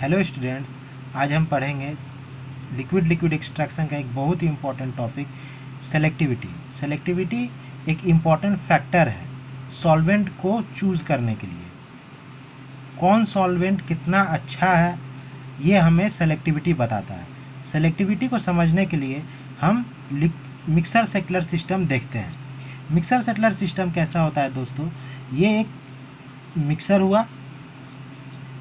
Hello students, आज हम पढ़ेंगे लिक्विड लिक्विड एक्सट्रैक्शन का एक बहुत ही इम्पॉर्टेंट टॉपिक सेलेक्टिविटी। सेलेक्टिविटी एक इम्पॉर्टेंट फैक्टर है सॉल्वेंट को चूज़ करने के लिए। कौन सॉल्वेंट कितना अच्छा है ये हमें सेलेक्टिविटी बताता है। सेलेक्टिविटी को समझने के लिए हम मिक्सर सेटलर सिस्टम देखते हैं। मिक्सर सेटलर सिस्टम कैसा होता है दोस्तों? ये एक मिक्सर हुआ।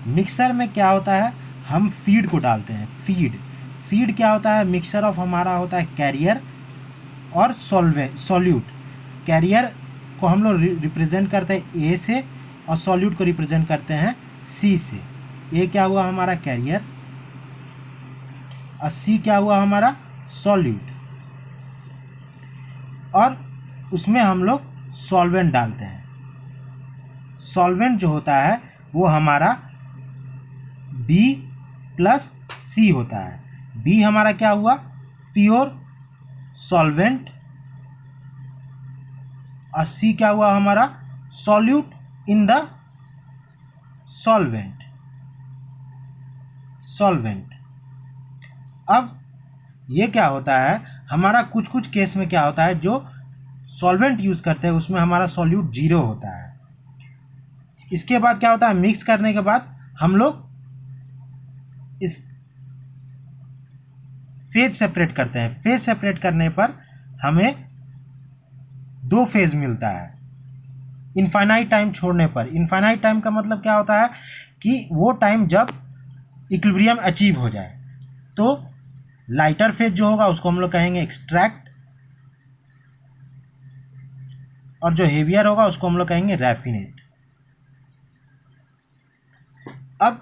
मिक्सर में क्या होता है, हम फीड को डालते हैं। फीड क्या होता है? मिक्सर ऑफ हमारा होता है कैरियर और सॉल्यूट। कैरियर को हम लोग रिप्रेजेंट करते हैं ए से और सॉल्यूट को रिप्रेजेंट करते हैं सी से। ए क्या हुआ हमारा कैरियर और सी क्या हुआ हमारा सॉल्यूट। और उसमें हम लोग सॉल्वेंट डालते हैं। सॉल्वेंट जो होता है वो हमारा B+C होता है। B हमारा क्या हुआ? Pure solvent. और C क्या हुआ हमारा? Solute in the solvent. अब ये क्या होता है हमारा, कुछ कुछ केस में क्या होता है, जो सॉल्वेंट यूज़ करते हैं उसमें हमारा सॉल्यूट 0 होता है। इसके बाद क्या होता है, मिक्स करने के बाद हम लोग इस फेज सेपरेट करते हैं। फेज सेपरेट करने पर हमें 2 फेज मिलता है इनफाइनाइट टाइम छोड़ने पर। इनफाइनाइट टाइम का मतलब क्या होता है कि वो टाइम जब इक्विलिब्रियम अचीव हो जाए। तो लाइटर फेज जो होगा उसको हम लोग कहेंगे एक्सट्रैक्ट, और जो हेवियर होगा उसको हम लोग कहेंगे रैफिनेट। अब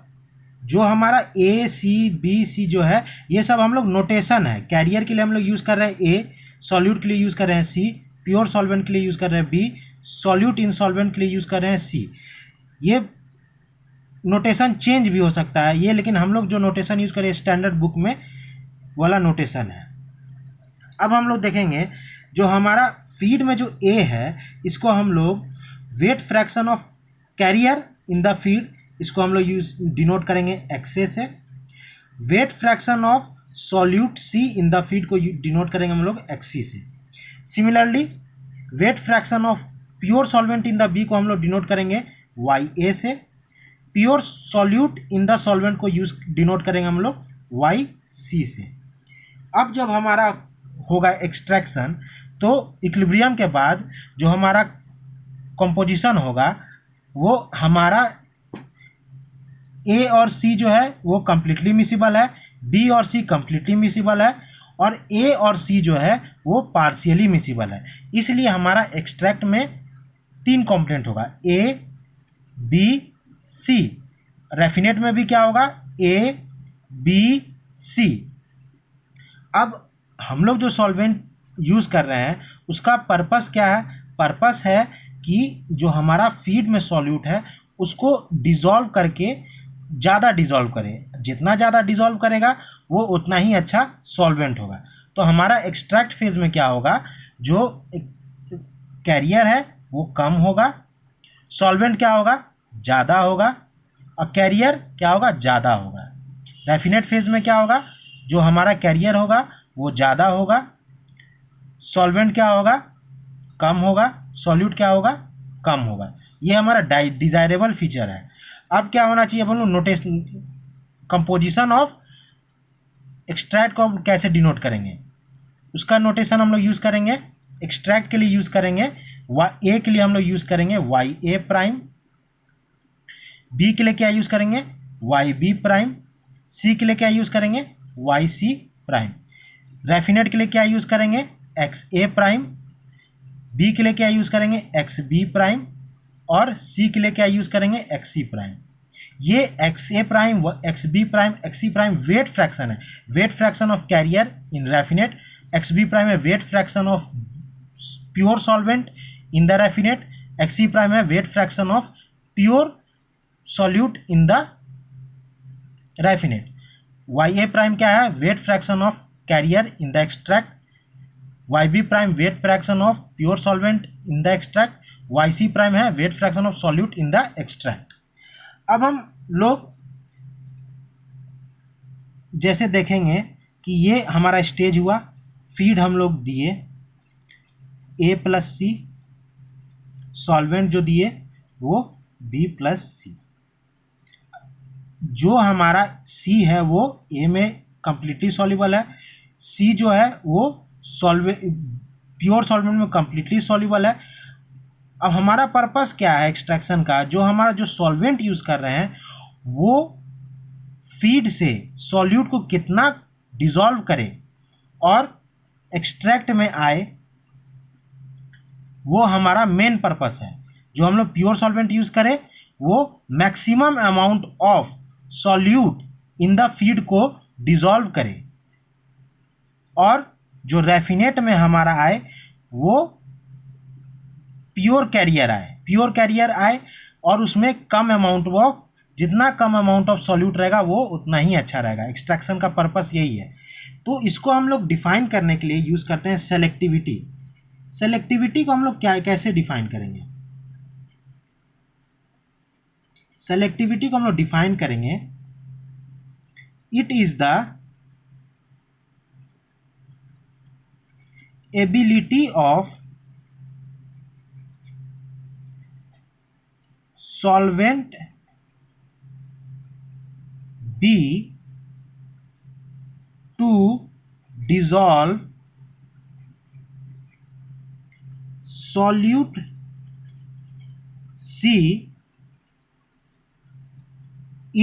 जो हमारा ए सी बी सी जो है ये सब हम लोग नोटेशन है। कैरियर के लिए हम लोग यूज़ कर रहे हैं ए, सॉल्यूट के लिए यूज़ कर रहे हैं सी, प्योर सॉल्वेंट के लिए यूज़ कर रहे हैं बी, सॉल्यूट इन सॉल्वेंट के लिए यूज़ कर रहे हैं सी। ये नोटेशन चेंज भी हो सकता है ये, लेकिन हम लोग जो नोटेशन यूज़ करें स्टैंडर्ड बुक में वाला नोटेशन है। अब हम लोग देखेंगे जो हमारा फीड में जो ए है इसको हम लोग weight fraction of carrier in the feed, इसको हम लोग डिनोट करेंगे XA से। Weight fraction of solute C in the feed को डिनोट करेंगे हम लोग XC से। Similarly weight fraction of pure solvent in the B को हम लोग डिनोट करेंगे YA से। Pure solute in the solvent को डिनोट करेंगे हम लोग YC से। अब जब हमारा होगा एक्सट्रैक्शन तो इक्विलिब्रियम के बाद जो हमारा कंपोजिशन होगा वो हमारा ए और सी जो है वो कंप्लीटली मिसिबल है, बी और सी कंप्लीटली मिसिबल है, और ए और सी जो है वो पार्शियली मिसिबल है। इसलिए हमारा एक्सट्रैक्ट में 3 कंपोनेंट होगा, ए बी सी। रैफिनेट में भी क्या होगा? A B C. अब हम लोग जो सॉल्वेंट यूज़ कर रहे हैं उसका पर्पस क्या है? पर्पस है कि जो हमारा फीड में सॉल्यूट है उसको डिज़ोल्व करके ज़्यादा डिज़ोल्व करे। जितना ज़्यादा डिज़ोल्व करेगा वो उतना ही अच्छा सॉल्वेंट होगा। तो हमारा एक्सट्रैक्ट फेज में क्या होगा, जो कैरियर है वो कम होगा, सॉल्वेंट क्या होगा? ज़्यादा होगा, और कैरियर क्या होगा? ज़्यादा होगा। रैफिनेट फेज में क्या होगा, जो हमारा कैरियर होगा वो ज़्यादा होगा, सॉल्वेंट क्या होगा? कम होगा, सॉल्यूट क्या होगा? कम होगा। ये हमारा डिज़ायरेबल फीचर है। अब क्या होना चाहिए बोलो, नोटेशन कंपोजिशन ऑफ एक्सट्रैक्ट को हम कैसे डिनोट करेंगे, उसका नोटेशन हम लोग यूज़ करेंगे। एक्सट्रैक्ट के लिए यूज़ करेंगे ए के लिए हम लोग यूज़ करेंगे YA प्राइम, बी के लिए क्या यूज़ करेंगे? YB प्राइम, सी के लिए क्या यूज़ करेंगे? YC prime. रैफिनेट के लिए क्या यूज़ करेंगे? XA प्राइम, बी के लिए क्या यूज़ करेंगे? XB प्राइम, और सी के लिए क्या यूज़ करेंगे? XC prime. ये XA prime, XB prime, XC prime weight fraction है। Weight fraction of carrier in raffinate. XB prime है weight fraction of pure solvent in the raffinate. XC prime है weight fraction of pure solute in the raffinate. YA prime क्या है? Weight fraction of carrier in the extract. YB prime weight fraction of pure solvent in the extract. YC prime है weight fraction of solute in the extract. अब हम लोग जैसे देखेंगे कि ये हमारा स्टेज हुआ, फीड हम लोग दिए A+C, सॉल्वेंट जो दिए वो B+C। जो हमारा C है वो A में कंप्लीटली सॉल्युबल है, C जो है वो प्योर सॉल्वेंट में कंप्लीटली सॉल्युबल है। अब हमारा पर्पस क्या है एक्सट्रैक्शन का, जो हमारा जो सॉल्वेंट यूज़ कर रहे हैं वो फीड से सॉल्यूट को कितना डिसॉल्व करे और एक्सट्रैक्ट में आए, वो हमारा मेन पर्पस है। जो हम लोग प्योर सॉल्वेंट यूज़ करें वो maximum amount of solute in the feed को डिसॉल्व करे और जो रैफिनेट में हमारा आए वो प्योर कैरियर आए और उसमें कम अमाउंट ऑफ, जितना कम अमाउंट ऑफ सॉल्यूट रहेगा वो उतना ही अच्छा रहेगा। एक्सट्रैक्शन का पर्पस यही है। तो इसको हम लोग डिफाइन करने के लिए यूज़ करते हैं सेलेक्टिविटी। सेलेक्टिविटी को हम लोग कैसे डिफाइन करेंगे? सेलेक्टिविटी को हम लोग डिफाइन करेंगे, it is the ability of solvent B to dissolve solute C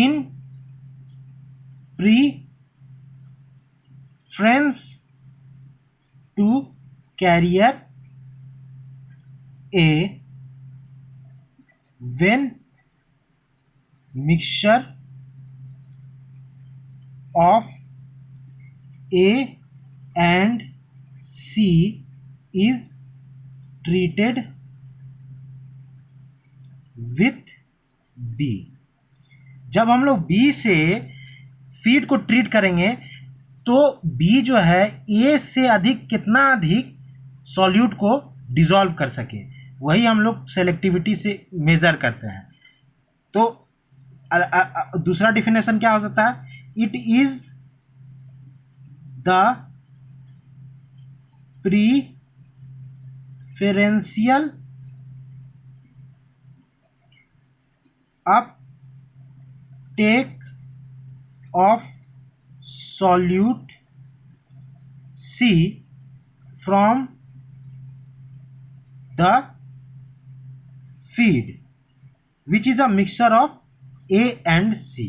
in preference to carrier A when mixture of A and C is treated with B। जब हम लोग B से फीड को ट्रीट करेंगे तो B जो है A से अधिक कितना अधिक सॉल्यूट को डिसॉल्व कर सके, वही हम लोग सेलेक्टिविटी से मेजर करते हैं। तो दूसरा डिफिनेशन क्या हो सकता है? It is the preferential uptake of solute C from the feed which is a mixture of A and C,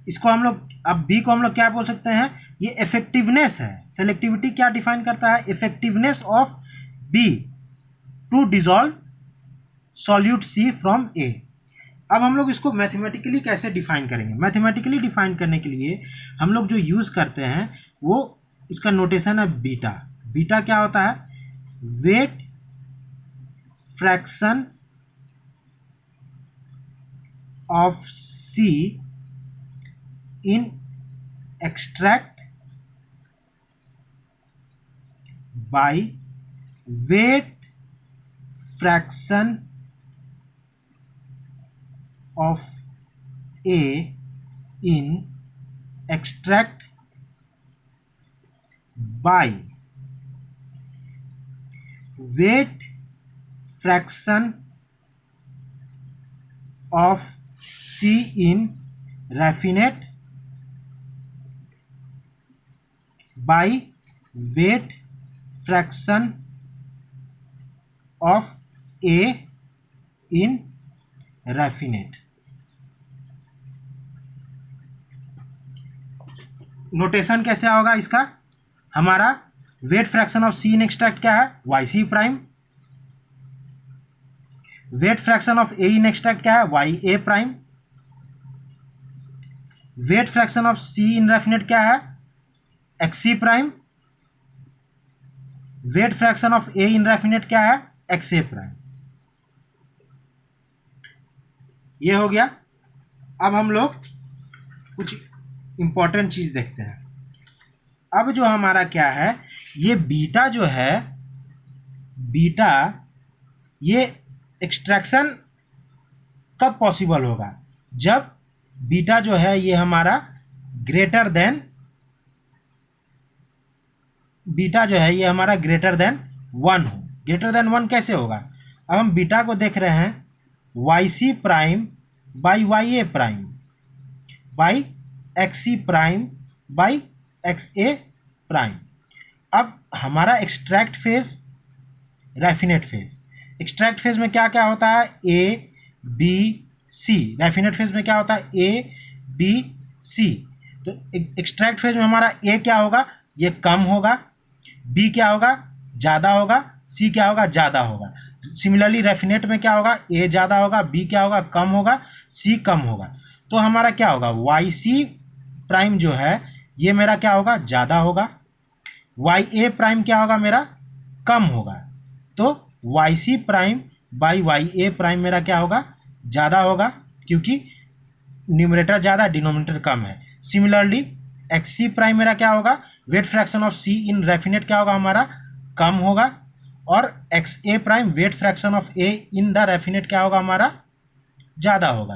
इसको हम लोग अब B को हम लोग क्या बोल सकते हैं? ये इफेक्टिवनेस है। सेलेक्टिविटी क्या डिफाइन करता है? Effectiveness of B to dissolve solute C from A। अब हम लोग इसको मैथमेटिकली कैसे डिफाइन करेंगे? मैथमेटिकली डिफाइन करने के लिए हम लोग जो यूज़ करते हैं वो इसका नोटेशन है बीटा। बीटा क्या होता है? Weight fraction of C in extract by weight fraction of A in extract by weight fraction of C in raffinate by weight fraction of A in raffinate। Notation कैसे होगा इसका? हमारा wait fraction of C in extract क्या है? YC prime. Weight fraction of A in extract क्या है? YA prime. Weight fraction of C in raffinate क्या है? XC prime. Weight fraction of A in raffinate क्या है? XA prime. ये हो गया। अब हम लोग कुछ इंपॉर्टेंट चीज देखते हैं। अब जो हमारा क्या है, ये बीटा जो है, बीटा ये एक्सट्रैक्शन कब पॉसिबल होगा, जब बीटा जो है ये हमारा ग्रेटर देन, बीटा जो है ये हमारा ग्रेटर देन 1 हो। ग्रेटर देन 1 कैसे होगा, अब हम बीटा को देख रहे हैं Y C prime by Y A prime by X C prime by X A prime. अब हमारा extract phase, raffinate phase, extract phase में क्या क्या होता है, ए बी सी। रैफिनेट फेज में क्या होता है, ए बी सी। तो एक्सट्रैक्ट फेज में हमारा ए क्या होगा, ये कम होगा, बी क्या होगा, ज़्यादा होगा, सी क्या होगा, ज़्यादा होगा। सिमिलरली रैफिनेट में क्या होगा, ए ज़्यादा होगा, बी क्या होगा, कम होगा, सी कम होगा। तो हमारा क्या होगा, वाई सी प्राइम जो है ये मेरा क्या होगा, ज़्यादा होगा, वाई ए प्राइम क्या होगा, मेरा कम होगा। तो Y C prime by Y A prime मेरा क्या होगा, ज़्यादा होगा, क्योंकि न्यूमरेटर ज़्यादा डिनोमिनेटर कम है। सिमिलरली एक्स सी प्राइम मेरा क्या होगा, weight fraction of C in raffinate क्या होगा, हमारा कम होगा, और X A prime weight fraction of A in the raffinate क्या होगा, हमारा ज़्यादा होगा।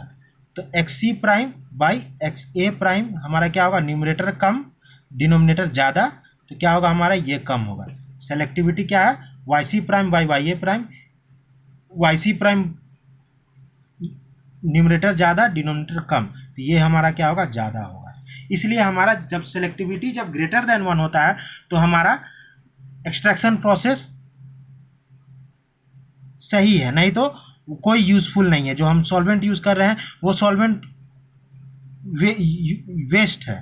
तो X C prime by X A prime हमारा क्या होगा, न्यूमरेटर कम डिनोमिनेटर ज़्यादा, तो क्या होगा हमारा, ये कम होगा। सेलेक्टिविटी क्या है, Y C prime by Y A prime, Y C prime numerator ज़्यादा डिनोमिनेटर कम, तो ये हमारा क्या होगा, ज़्यादा होगा। इसलिए हमारा जब सेलेक्टिविटी जब ग्रेटर देन 1 होता है तो हमारा एक्सट्रैक्शन प्रोसेस सही है, नहीं तो कोई यूज़फुल नहीं है। जो हम सॉल्वेंट यूज़ कर रहे हैं वो सॉल्वेंट वेस्ट है।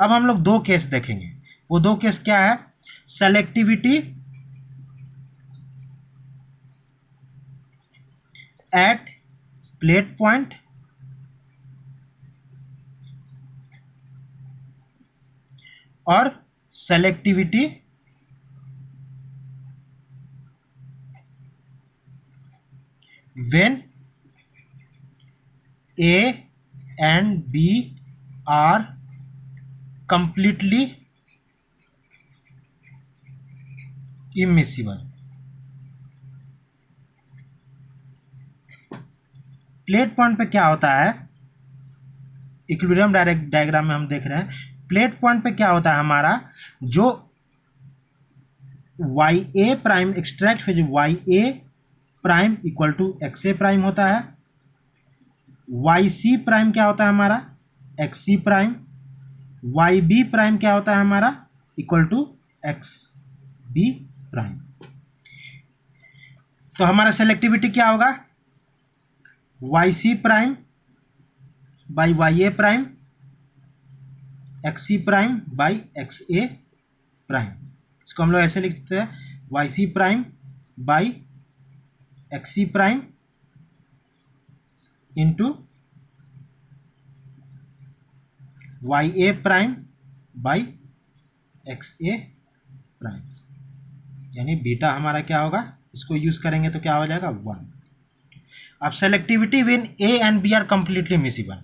अब हम लोग दो केस देखेंगे, वो दो केस क्या है, सेलेक्टिविटी एट प्लेट पॉइंट और selectivity when A and B are completely immiscible। Plate point पे क्या होता है, इक्विलिब्रियम डायग्राम में हम देख रहे हैं, प्लेट पॉइंट पे क्या होता है, हमारा जो Y A prime extract phase Y A prime equal to X A prime होता है, वाई सी प्राइम क्या होता है हमारा, X C prime, Y B prime क्या होता है हमारा, equal to X B prime. तो हमारा सेलेक्टिविटी क्या होगा, Y C prime by Y A prime, X C prime by X A prime. इसको हम लोग ऐसे लिख सकते हैं, Y C prime by X C prime into Y A prime by X A prime, यानी बीटा हमारा क्या होगा, इसको यूज करेंगे तो क्या हो जाएगा, 1। अब selectivity when A and B are completely miscible,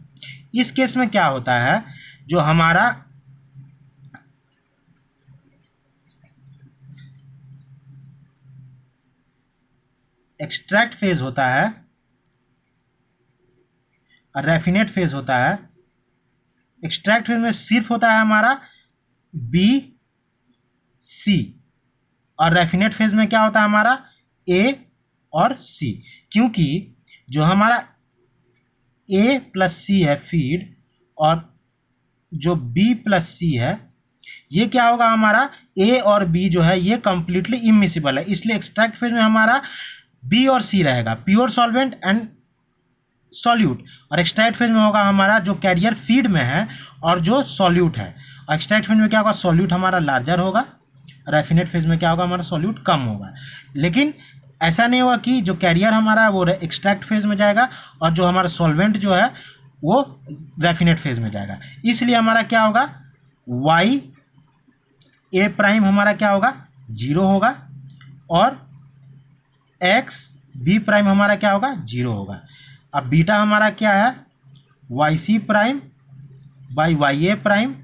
इस केस में क्या होता है, जो हमारा एक्सट्रैक्ट फेज होता है और रैफिनेट फेज होता है। एक्सट्रैक्ट फेज में सिर्फ होता है हमारा बी सी, और रैफिनेट फेज में क्या होता है हमारा ए और सी, क्योंकि जो हमारा ए प्लस सी है फीड, और जो बी प्लस सी है, ये क्या होगा हमारा, ए और बी जो है ये कंप्लीटली इमिसिबल है, इसलिए एक्सट्रैक्ट फेज में हमारा बी और सी रहेगा, प्योर सॉल्वेंट एंड सॉल्यूट, और एक्सट्रैक्ट फेज में होगा हमारा जो कैरियर फीड में है और जो सॉल्यूट है। और एक्सट्रैक्ट फेज में क्या होगा, सॉल्यूट हमारा लार्जर होगा, रैफिनेट फेज में क्या होगा, हमारा सॉल्यूट कम होगा। लेकिन ऐसा नहीं होगा कि जो कैरियर हमारा है वो एक्सट्रैक्ट फेज में जाएगा और जो हमारा सॉल्वेंट जो है वो रैफिनेट फेज में जाएगा। इसलिए हमारा क्या होगा, वाई ए प्राइम हमारा क्या होगा, 0 होगा, और एक्स बी प्राइम हमारा क्या होगा, 0 होगा। अब बीटा हमारा क्या है, Y C prime by Y A prime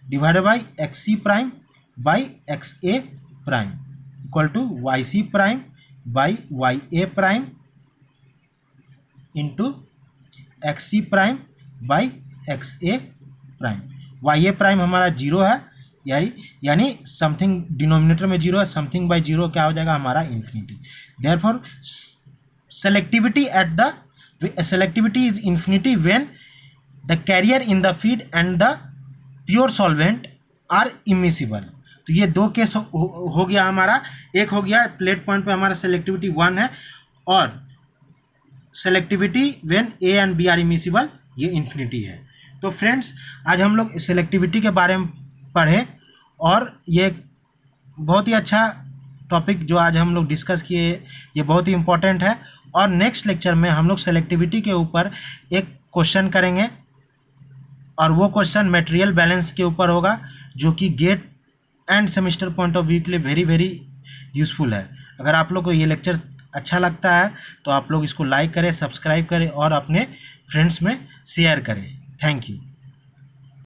divided by X C prime by X A prime equal to Y C prime by Y A prime into X C prime by X A prime. Y A prime हमारा zero है, यानी something denominator में zero है, something by zero क्या हो जाएगा हमारा infinity. Therefore selectivity selectivity is infinity when the carrier in the feed and the pure solvent are immiscible. तो ये दो केस हो गया हमारा। एक हो गया प्लेट पॉइंट पे हमारा सेलेक्टिविटी 1 है, और selectivity when A and B are immiscible ये इन्फिनिटी है। तो फ्रेंड्स आज हम लोग सेलेक्टिविटी के बारे में पढ़े, और ये बहुत ही अच्छा टॉपिक जो आज हम लोग डिस्कस किए ये बहुत ही इम्पोर्टेंट है। और नेक्स्ट लेक्चर में हम लोग सेलेक्टिविटी के ऊपर एक क्वेश्चन करेंगे, और वो क्वेश्चन मटेरियल बैलेंस के ऊपर होगा, जो कि GATE and semester point of view के लिए वेरी वेरी यूज़फुल है। अगर आप लोग को ये लेक्चर अच्छा लगता है तो आप लोग इसको लाइक करें, सब्सक्राइब करें और अपने फ्रेंड्स में शेयर करें। Thank you.